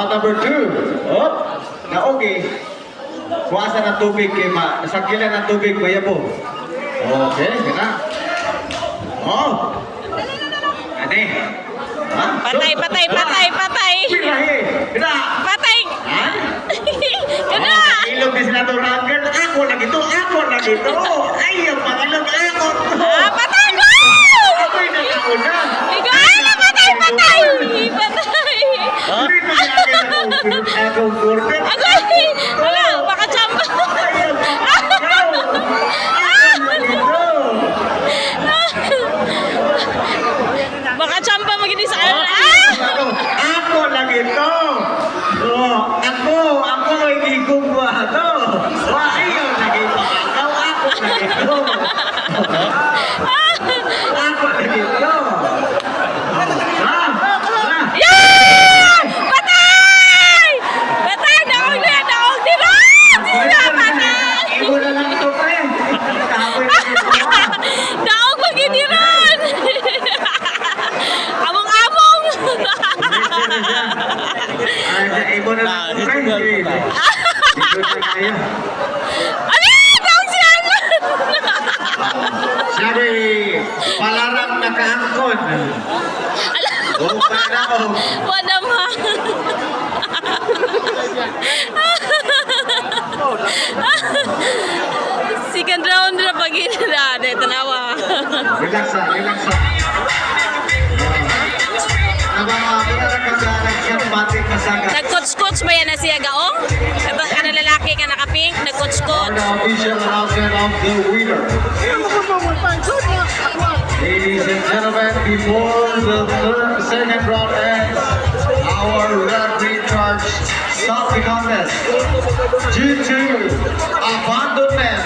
Round number 2. Oh, na okay. Kuwasan ng tubig kay sakilan ng tubig kuya po. Okay, gina. Oh. Ane. Ha? Patay, patay, patay, patay. Pirahe. Gina. Patay. Ha? Gana. Ilog din sila itong rangger. Ako lagi to. Ako lagi to. Ay, ang pangilog ako. Patay ko! Ako'y nakauna. Ikaw na patay, patay. Patay. Hindi na lagi ako. Akong corner. Agay. Wala, baka chamba. Ay, ang pangilog. Ako lagi to. Baka chamba maginis sa Ako lagi to. Oh, ako ay gumba to. Ayaw lagi to. Ako lagi to. Ako lagi to. Yeah! Patay! Patay! Naog na! Naog! Diba? Diba? Patay! Ibo na lang ito pa eh. Kapoy na ito. Naog maginiran! Among-among! Ibo na lang ito pa eh. Ibo na kayo. Ali! Naog siya! Sabi, palarang nakaangkon. Oh, parang. Wala ma! Second round na pag-inira. Dito nawa. Relax sa, relax sa. Nag-coach-coach ba yan na siya gaong? Tapos ano lalaki ka nakapink? Nag-coach-coach. The official announcement of the winner. Ladies and gentlemen, before the second round ends, our referee charge stopped the contest due to abandonment